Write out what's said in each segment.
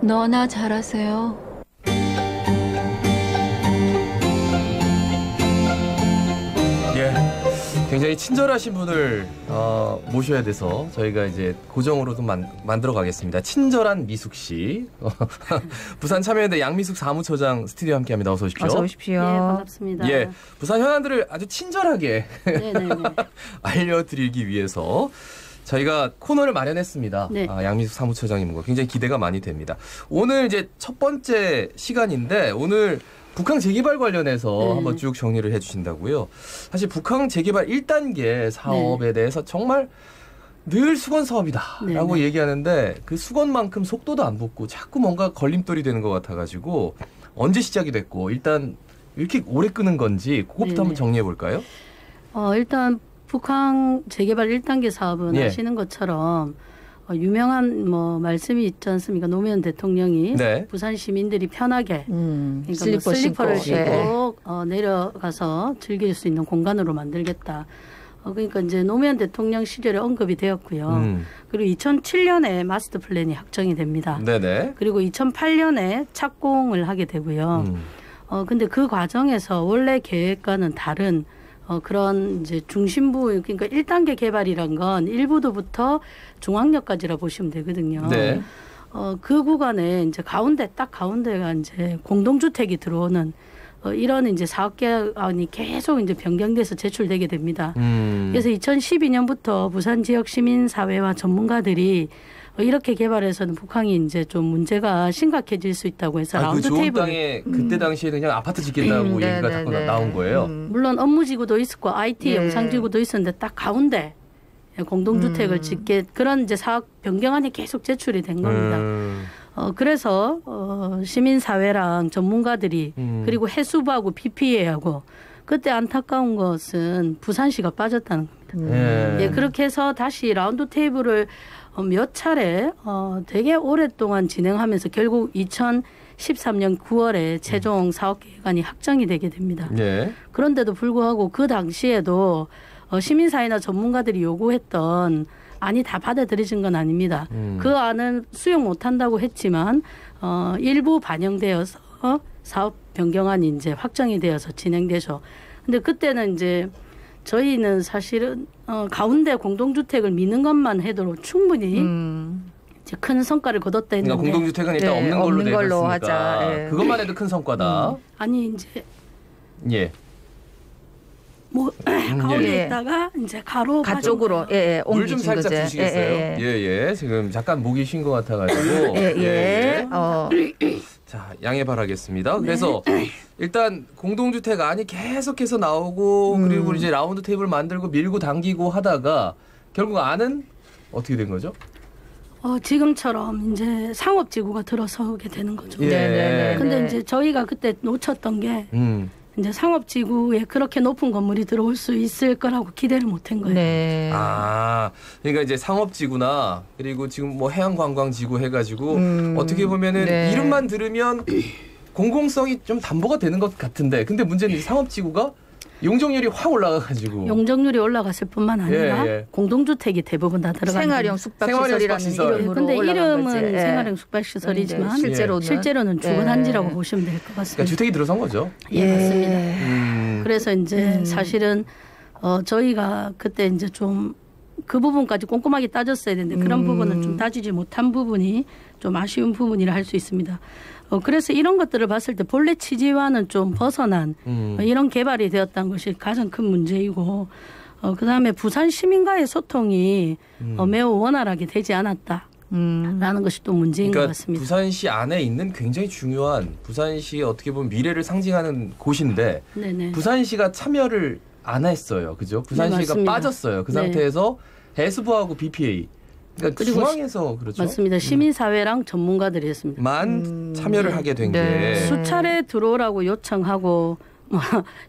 너나 잘하세요. 예, 굉장히 친절하신 분을 모셔야 돼서 저희가 이제 고정으로 좀 만들어 가겠습니다. 친절한 미숙 씨, 부산 참여연대 양미숙 사무처장 스튜디오 함께합니다. 어서 오십시오. 어서 오십시오. 네, 반갑습니다. 예, 부산 현안들을 아주 친절하게 네네네. 알려드리기 위해서 저희가 코너를 마련했습니다. 네. 양미숙 사무처장님과 굉장히 기대가 많이 됩니다. 오늘 이제 첫 번째 시간인데 오늘 북항 재개발 관련해서 네. 한번 쭉 정리를 해주신다고요. 사실 북항 재개발 1단계 사업에 대해서 정말 늘 수건 사업이다라고 네. 얘기하는데 그 수건만큼 속도도 안 붙고 자꾸 뭔가 걸림돌이 되는 것 같아가지고 언제 시작이 됐고 일단 이렇게 오래 끄는 건지 그것부터 네네. 한번 정리해 볼까요? 일단 북항 재개발 1단계 사업은 예. 아시는 것처럼 유명한 말씀이 있지 않습니까? 노무현 대통령이 네. 부산 시민들이 편하게 그러니까 슬리퍼 슬리퍼를 신고. 신고 내려가서 즐길 수 있는 공간으로 만들겠다. 그러니까 이제 노무현 대통령 시절에 언급이 되었고요. 그리고 2007년에 마스터 플랜이 확정이 됩니다. 네네. 그리고 2008년에 착공을 하게 되고요. 근데 그 과정에서 원래 계획과는 다른 그런 이제 중심부, 그러니까 1단계 개발이란 건 일부도부터 중앙역까지라 보시면 되거든요. 네. 그 구간에 이제 딱 가운데가 이제 공동주택이 들어오는 이런 이제 사업 계획안이 계속 이제 변경돼서 제출되게 됩니다. 그래서 2012년부터 부산 지역 시민사회와 전문가들이 이렇게 개발해서는 북항이 이제 좀 문제가 심각해질 수 있다고 해서 라운드 그 좋은 테이블. 땅에 그때 당시에는 그냥 아파트 짓겠다고 얘기가 자꾸 나온 거예요. 물론 업무지구도 있었고 IT 영상지구도 있었는데 딱 가운데 공동주택을 짓게 그런 이제 사업 변경안이 계속 제출이 된 겁니다. 그래서 시민사회랑 전문가들이 그리고 해수부하고 BPA하고 그때 안타까운 것은 부산시가 빠졌다는 겁니다. 예, 그렇게 해서 다시 라운드 테이블을 몇 차례 되게 오랫동안 진행하면서 결국 2013년 9월에 최종 사업계획안이 확정이 되게 됩니다. 네. 그런데도 불구하고 그 당시에도 시민사회나 전문가들이 요구했던 안이 다 받아들여진 건 아닙니다. 그 안은 수용 못한다고 했지만 일부 반영되어서 사업 변경안이 이제 확정이 되어서 진행되죠. 근데 그때는 이제 저희는 사실은 가운데 공동주택을 미는 것만 해도 충분히 이제 큰 성과를 거뒀다 했는데. 그러니까 공동주택은 일단 없는 걸로 없는 걸로 되었으니까 하자. 예. 그것만 해도 큰 성과다. 아니 이제 예. 가운데 예. 있다가 이제 가로 가쪽으로 물 좀 옮기신 살짝 거죠. 주시겠어요? 예. 지금 잠깐 목이 쉰 것 같아가지고. 자, 양해 바라겠습니다. 그래서 일단 공동주택 안이 계속해서 나오고 그리고 이제 라운드 테이블 만들고 밀고 당기고 하다가 결국 안은 어떻게 된 거죠? 지금처럼 이제 상업지구가 들어서게 되는 거죠. 예. 근데 이제 저희가 그때 놓쳤던 게 이제 상업지구에 그렇게 높은 건물이 들어올 수 있을 거라고 기대를 못한 거예요. 네. 그러니까 이제 상업지구나 그리고 지금 뭐 해양관광지구 해가지고 어떻게 보면은 이름만 들으면 공공성이 좀 담보가 되는 것 같은데 근데 문제는 이 상업지구가 용적률이 확 올라가가지고 용적률이 올라갔을 뿐만 아니라 공동주택이 대부분 다 들어가는 생활형 숙박시설이라는 이름으로 근데 올라간 이름은 거지. 생활형 숙박시설이지만 실제로는 주거단지라고 보시면 될 것 같습니다. 그러니까 주택이 들어선 거죠. 예, 맞습니다. 그래서 이제 사실은 저희가 그때 이제 좀 그 부분까지 꼼꼼하게 따졌어야 되는데 그런 부분은 좀 따지지 못한 부분이 좀 아쉬운 부분이라 할 수 있습니다. 그래서 이런 것들을 봤을 때 본래 취지와는 좀 벗어난 이런 개발이 되었다는 것이 가장 큰 문제이고 그다음에 부산 시민과의 소통이 매우 원활하게 되지 않았다. 라는 것이 또 문제인 것 같습니다. 부산시 안에 있는 굉장히 중요한 부산시의 어떻게 보면 미래를 상징하는 곳인데 부산시가 참여를 안 했어요. 그죠? 부산시가 빠졌어요. 그 상태에서 해수부하고 BPA 그러니까 중앙에서 그렇죠. 맞습니다. 시민사회랑 전문가들이 했습니다. 참여를 하게 된 게 수차례 들어오라고 요청하고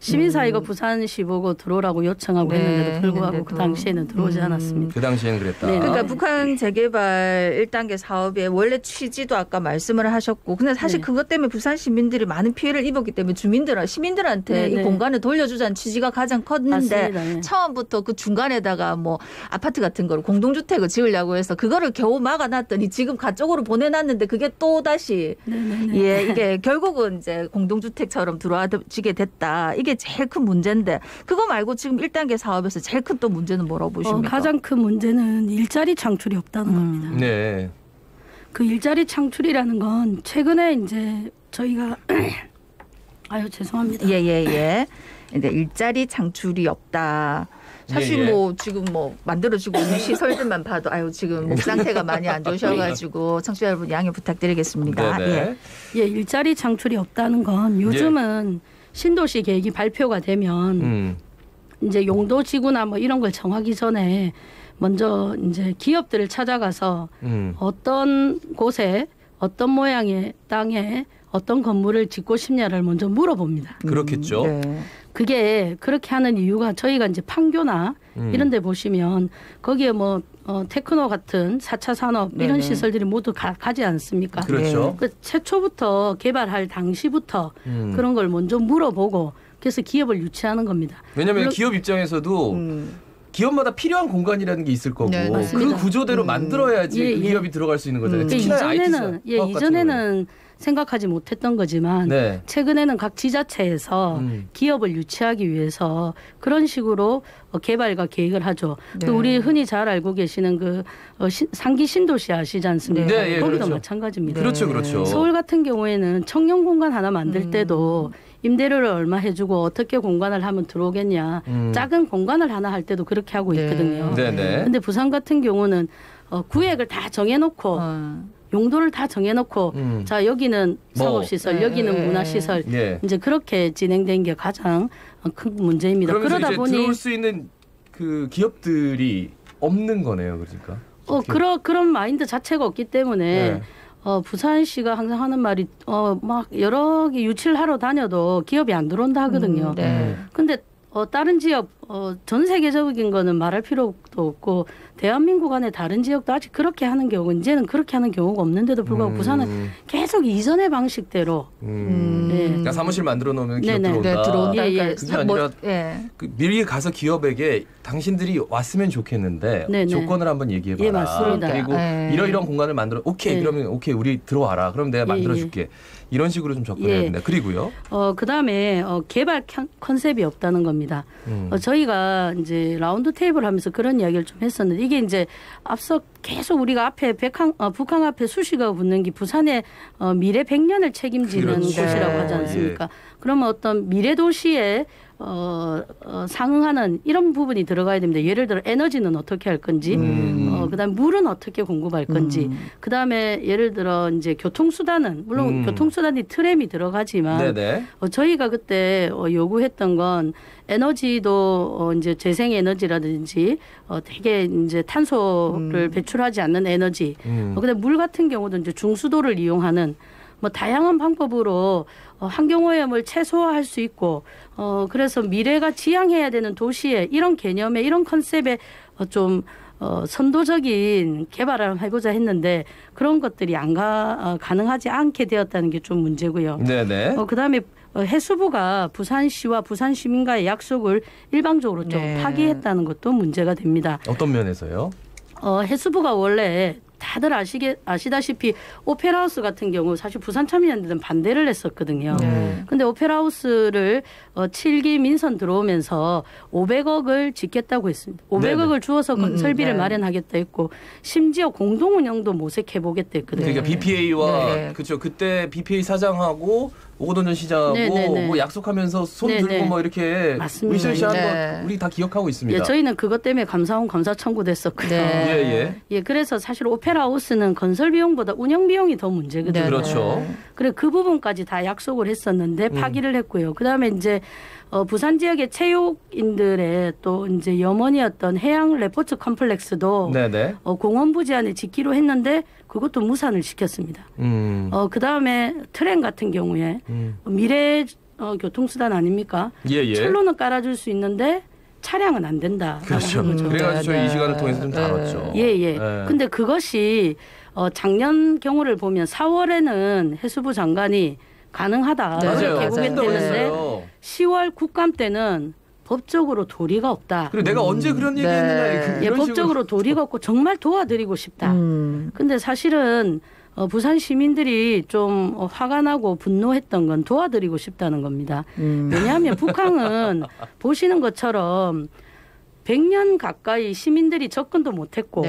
시민사회가 부산시 보고 들어오라고 요청하고 네, 했는데도 불구하고 했는데도. 그 당시에는 들어오지 않았습니다. 그 당시에는 그랬다. 네. 그러니까 북한 재개발 1단계 사업의 원래 취지도 아까 말씀을 하셨고 근데 사실 네. 그것 때문에 부산 시민들이 많은 피해를 입었기 때문에 시민들한테 네, 이 네. 공간을 돌려주자는 취지가 가장 컸는데 맞습니다. 네. 처음부터 그 중간에다가 뭐 아파트 같은 거를 공동주택을 지으려고 해서 그거를 겨우 막아놨더니 지금 가쪽으로 보내놨는데 그게 또 다시 예 이게 결국은 이제 공동주택처럼 들어와지게 됐다. 이게 제일 큰 문제인데 그거 말고 지금 1단계 사업에서 제일 큰 또 문제는 뭐라고 보십니까? 가장 큰 문제는 일자리 창출이 없다는 겁니다. 네. 그 일자리 창출이라는 건 최근에 이제 저희가 아유 죄송합니다. 예. 근데 일자리 창출이 없다. 사실 예, 예. 뭐 지금 뭐 만들어지고 있는 시설들만 봐도 아유 지금 목 상태가 많이 안 좋으셔가지고 청취자 여러분 양해 부탁드리겠습니다. 네네. 예. 예, 일자리 창출이 없다는 건 요즘은 신도시 계획이 발표가 되면 이제 용도지구나 뭐 이런 걸 정하기 전에 먼저 이제 기업들을 찾아가서 어떤 곳에 어떤 모양의 땅에 어떤 건물을 짓고 싶냐를 먼저 물어봅니다. 그렇겠죠. 네. 그게 그렇게 하는 이유가 저희가 이제 판교나 이런 데 보시면 거기에 뭐 테크노 같은 4차 산업 이런 네네. 시설들이 모두 가지 않습니까? 그렇죠. 그 최초부터 개발할 당시부터 그런 걸 먼저 물어보고 그래서 기업을 유치하는 겁니다. 왜냐하면 물론- 기업 입장에서도 기업마다 필요한 공간이라는 게 있을 거고 네, 그 맞습니다. 구조대로 만들어야지 예, 그 예. 기업이 들어갈 수 있는 거잖아요. 그 특히나 IT 이전에는 사업 같은 이전에는 생각하지 못했던 거지만 네. 최근에는 각 지자체에서 기업을 유치하기 위해서 그런 식으로 개발과 계획을 하죠. 네. 그 우리 흔히 잘 알고 계시는 그 상기 신도시 아시지 않습니까? 네, 예, 거기도 그렇죠. 마찬가지입니다. 그렇죠, 그렇죠. 서울 같은 경우에는 청년 공간 하나 만들 때도 임대료를 얼마 해주고 어떻게 공간을 하면 들어오겠냐. 작은 공간을 하나 할 때도 그렇게 하고 네. 있거든요. 네네. 근데 부산 같은 경우는 구획을 다 정해놓고 용도를 다 정해놓고 자 여기는 뭐. 상업시설, 여기는 문화시설 예. 이제 그렇게 진행된 게 가장 큰 문제입니다. 그러면서 그러다 이제 보니 들어올 수 있는 그 기업들이 없는 거네요, 그러니까. 그런 마인드 자체가 없기 때문에 네. 부산시가 항상 하는 말이 막 여러 개 유치를 하러 다녀도 기업이 안 들어온다 하거든요. 네. 근데 다른 지역 전 세계적인 거는 말할 필요도 없고 대한민국 안에 다른 지역도 아직 그렇게 하는 경우 이제는 그렇게 하는 경우가 없는데도 불구하고 부산은 계속 이전의 방식대로 네. 그러니까 사무실 만들어 놓으면 기업 네네. 들어온다. 네, 들어온다. 예, 예. 그러니까 그게 아니라 예. 그 미리 가서 기업에게 당신들이 왔으면 좋겠는데 네네. 조건을 한번 얘기해봐라. 예, 맞습니다. 그리고 네. 이러이러한 공간을 만들어 오케이 네. 그러면 오케이 우리 들어와라. 그럼 내가 만들어줄게. 이런 식으로 좀 접근해야 예. 된다. 그리고요. 그다음에 개발 컨셉이 없다는 겁니다. 저희가 이제 라운드 테이블 하면서 그런 이야기를 좀 했었는데 이게 이제 앞서 계속 우리가 앞에 북한 앞에 수식어가 붙는 게 부산의 미래 100년을 책임지는 그렇죠. 곳이라고 하지 않습니까? 그러면 어떤 미래 도시에 상응하는 이런 부분이 들어가야 됩니다. 예를 들어 에너지는 어떻게 할 건지, 그다음에 물은 어떻게 공급할 건지, 그다음에 예를 들어 이제 교통수단은 물론 교통수단이 트램이 들어가지만 네네. 저희가 그때 요구했던 건 에너지도 이제 재생에너지라든지 되게 이제 탄소를 배출하지 않는 에너지, 그다음에 물 같은 경우도 이제 중수도를 이용하는 뭐 다양한 방법으로 환경오염을 최소화할 수 있고 그래서 미래가 지향해야 되는 도시에 이런 개념에 이런 컨셉에 좀 선도적인 개발을 해보자 했는데 그런 것들이 가능하지 않게 되었다는 게 좀 문제고요. 네네. 그다음에 해수부가 부산시와 부산시민과의 약속을 일방적으로 좀 네. 파기했다는 것도 문제가 됩니다. 어떤 면에서요? 해수부가 원래 다들 아시다시피 오페라하우스 같은 경우 사실 부산 참여연대는 반대를 했었거든요. 근데 오페라하우스를 7기 민선 들어오면서 500억을 짓겠다고 했습니다. 500억을 네네. 주어서 건설비를 네. 마련하겠다 했고 심지어 공동 운영도 모색해보겠다 했거든요. 그러니까 BPA와 네. 그렇죠. 그때 BPA 사장하고 오거돈 전 시장하고 네네네. 뭐 약속하면서 손 네네. 들고 뭐 이렇게 맞습니다. 으쌰으쌰한 네. 거 우리 다 기억하고 있습니다. 예, 저희는 그것 때문에 감사원 감사 청구도 했었고요. 네. 예. 그래서 사실 오페라하우스는 건설 비용보다 운영 비용이 더 문제거든요. 네. 그렇죠. 그래 그 부분까지 다 약속을 했었는데 파기를 했고요. 그다음에 이제 부산 지역의 체육인들의 또 이제 염원이었던 해양 레포츠 컴플렉스도 네네. 공원 부지 안에 짓기로 했는데 그것도 무산을 시켰습니다. 그다음에 트램 같은 경우에 미래 교통수단 아닙니까? 예. 철로는 깔아줄 수 있는데 차량은 안 된다. 그렇죠. 그래가지고 저희 이 시간을 통해서 좀 다뤘죠. 예. 근데 그것이 작년 경우를 보면 4월에는 해수부 장관이 가능하다. 맞아요. 개국했는데 10월 국감 때는 법적으로 도리가 없다. 그리고 내가 언제 그런 얘기했느냐. 예, 법적으로 도리가 없고 정말 도와드리고 싶다. 근데 사실은 부산 시민들이 좀 화가 나고 분노했던 건 도와드리고 싶다는 겁니다. 왜냐하면 북한은 보시는 것처럼 100년 가까이 시민들이 접근도 못했고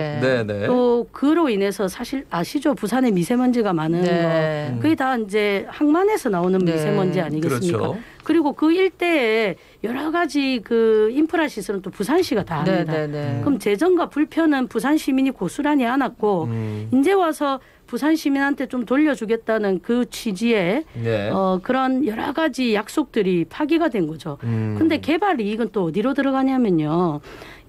또 그로 인해서 사실 아시죠? 부산에 미세먼지가 많은 거. 그게 다 이제 항만에서 나오는 미세먼지 아니겠습니까? 그렇죠. 그리고 그 일대에 여러 가지 그 인프라 시설은 또 부산시가 다 합니다. 그럼 재정과 불편은 부산 시민이 고스란히 안았고 이제 와서 부산 시민한테 좀 돌려주겠다는 그 취지의 그런 여러 가지 약속들이 파기가 된 거죠. 근데 개발 이익은 또 어디로 들어가냐면요.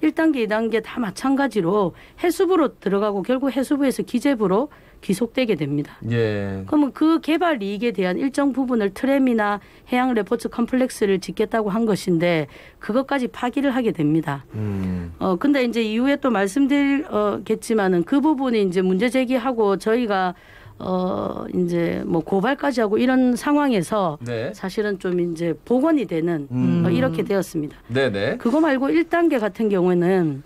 1단계, 2단계 다 마찬가지로 해수부로 들어가고 결국 해수부에서 기재부로 귀속되게 됩니다. 그러면 그 개발 이익에 대한 일정 부분을 트램이나 해양 레포츠 컴플렉스를 짓겠다고 한 것인데 그것까지 파기를 하게 됩니다. 근데 이제 이후에 또 말씀드리겠지만은 그 부분이 이제 문제 제기하고 저희가 이제 뭐 고발까지 하고 이런 상황에서 사실은 좀 이제 복원이 되는 이렇게 되었습니다. 그거 말고 1단계 같은 경우에는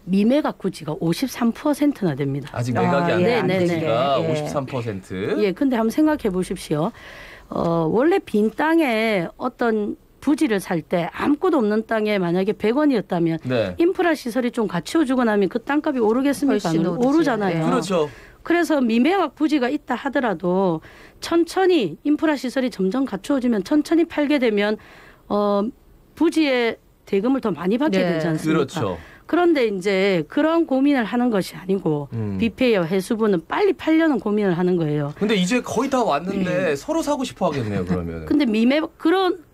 미매각 부지가 53%나 됩니다. 아직 매각이 안 된 부지가 53%. 예, 근데 한번 생각해 보십시오. 원래 빈 땅에 어떤 부지를 살 때 아무것도 없는 땅에 만약에 100원이었다면 인프라 시설이 좀 갖춰주고 나면 그 땅값이 오르겠습니까? 오르잖아요. 그렇죠. 그래서 미매각 부지가 있다 하더라도 천천히 인프라 시설이 점점 갖추어지면 천천히 팔게 되면 부지의 대금을 더 많이 받게 되지 않습니까? 그렇죠. 그런데 이제 그런 고민을 하는 것이 아니고 비페이와 해수부는 빨리 팔려는 고민을 하는 거예요. 근데 이제 거의 다 왔는데 서로 사고 싶어 하겠네요, 그러면. 근데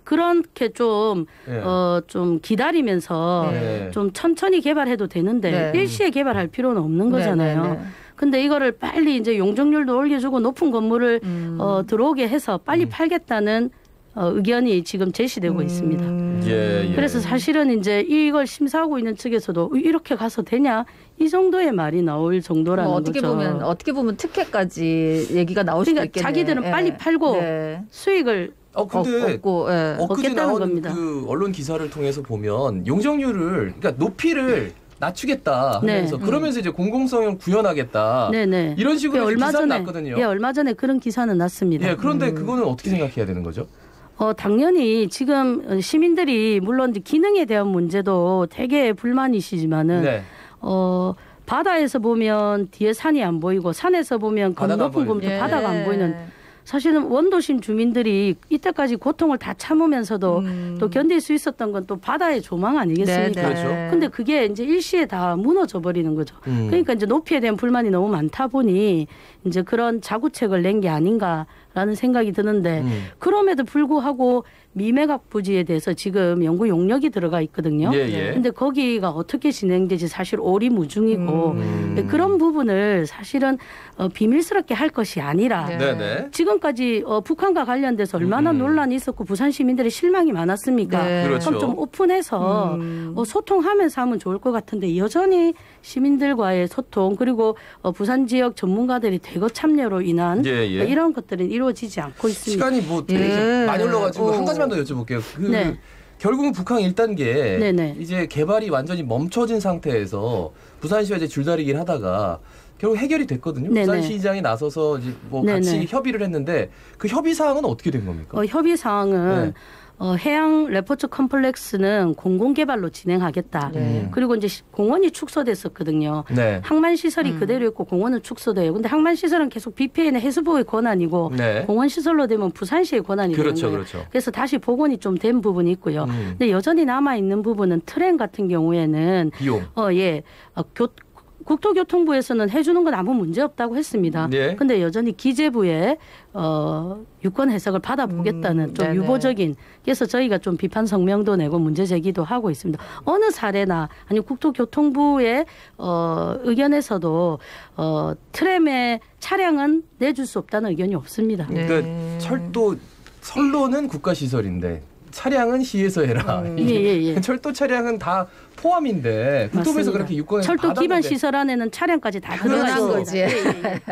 그렇게 좀 기다리면서 좀 천천히 개발해도 되는데 일시에 개발할 필요는 없는 거잖아요. 근데 이거를 빨리 이제 용적률도 올려주고 높은 건물을 들어오게 해서 빨리 팔겠다는 의견이 지금 제시되고 있습니다. 그래서 사실은 이제 이걸 심사하고 있는 측에서도 이렇게 가서 되냐 이 정도의 말이 나올 정도라는 거죠. 어떻게 보면 특혜까지 얘기가 나올 수도 있겠네. 자기들은 빨리 팔고 수익을 근데 엊그제 나온 겁니다. 그 언론 기사를 통해서 보면 용적률을 그러니까 높이를 낮추겠다 하면서 그러면서 이제 공공성을 구현하겠다. 이런 식으로 기사는 났거든요. 얼마 전에 그런 기사는 났습니다. 그런데 그거는 어떻게 생각해야 되는 거죠? 당연히 지금 시민들이 물론 기능에 대한 문제도 되게 불만이시지만은 바다에서 보면 뒤에 산이 안 보이고 산에서 보면 높은 건물도 바다가 안 보이는 사실은 원도심 주민들이 이때까지 고통을 다 참으면서도 또 견딜 수 있었던 건 또 바다의 조망 아니겠습니까? 그렇죠. 근데 그게 이제 일시에 다 무너져 버리는 거죠. 그러니까 이제 높이에 대한 불만이 너무 많다 보니 이제 그런 자구책을 낸 게 아닌가라는 생각이 드는데 그럼에도 불구하고 미매각 부지에 대해서 지금 연구 용역이 들어가 있거든요. 근데 거기가 어떻게 진행될지 사실 오리무중이고 그런 부분을 사실은 비밀스럽게 할 것이 아니라 지금까지 북한과 관련돼서 얼마나 논란이 있었고 부산 시민들의 실망이 많았습니까? 그럼 좀 오픈해서 소통하면서 하면 좋을 것 같은데 여전히 시민들과의 소통 그리고 부산 지역 전문가들이 대거 참여로 인한 이런 것들은 이루어지지 않고 있습니다. 시간이 뭐 많이 흘러가지고 한 가지만 더 여쭤볼게요. 결국은 북한 1단계 이제 개발이 완전히 멈춰진 상태에서 부산시와 이제 줄다리기를 하다가 결국 해결이 됐거든요. 부산시장이 나서서 이제 뭐 같이 협의를 했는데 그 협의 사항은 어떻게 된 겁니까? 협의 사항은 해양 레포츠 컴플렉스는 공공개발로 진행하겠다. 그리고 이제 공원이 축소됐었거든요. 항만시설이 그대로 있고 공원은 축소돼요. 근데 항만시설은 계속 BPA는 해수부의 권한이고 공원시설로 되면 부산시의 권한이 되는 거예요. 그래서 다시 복원이 좀 된 부분이 있고요. 근데 여전히 남아있는 부분은 트램 같은 경우에는 비용. 국토교통부에서는 해주는 건 아무 문제 없다고 했습니다. 근데 여전히 기재부의 유권 해석을 받아보겠다는 좀 유보적인 그래서 저희가 좀 비판 성명도 내고 문제 제기도 하고 있습니다. 어느 사례나 아니 국토교통부의 의견에서도 트램의 차량은 내줄 수 없다는 의견이 없습니다. 그러니까 철도 선로는 국가시설인데 차량은 시에서 해라. 예. 철도 차량은 다 포함인데 국토부에서 맞습니다. 그렇게 유권을 철도 기반 받았는데 시설 안에는 차량까지 다 그렇죠. 들어가 있는 거지.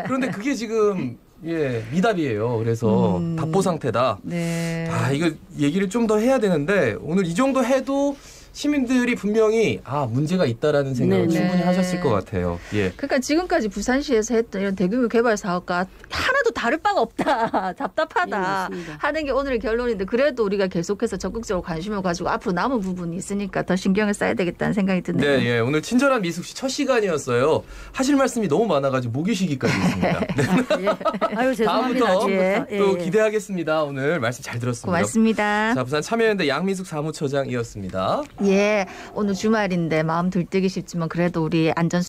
그런데 그게 지금 미답이에요. 그래서 답보 상태다. 네. 이거 얘기를 좀 더 해야 되는데 오늘 이 정도 해도 시민들이 분명히 문제가 있다라는 생각을 네네. 충분히 하셨을 것 같아요. 예. 그러니까 지금까지 부산시에서 했던 이런 대규모 개발 사업과 하나도 다를 바가 없다. 답답하다. 예, 맞습니다. 하는 게 오늘의 결론인데 그래도 우리가 계속해서 적극적으로 관심을 가지고 앞으로 남은 부분이 있으니까 더 신경을 써야 되겠다는 생각이 드네요. 네, 예. 오늘 친절한 미숙 씨 첫 시간이었어요. 하실 말씀이 너무 많아가지고 목이 쉬기까지 있습니다. 네. 아유 죄송합니다. 다음부터 지금부터. 또 기대하겠습니다. 오늘 말씀 잘 들었습니다. 고맙습니다. 자, 부산 참여연대 양미숙 사무처장이었습니다. 오늘 주말인데 마음 들뜨기 쉽지만 그래도 우리 안전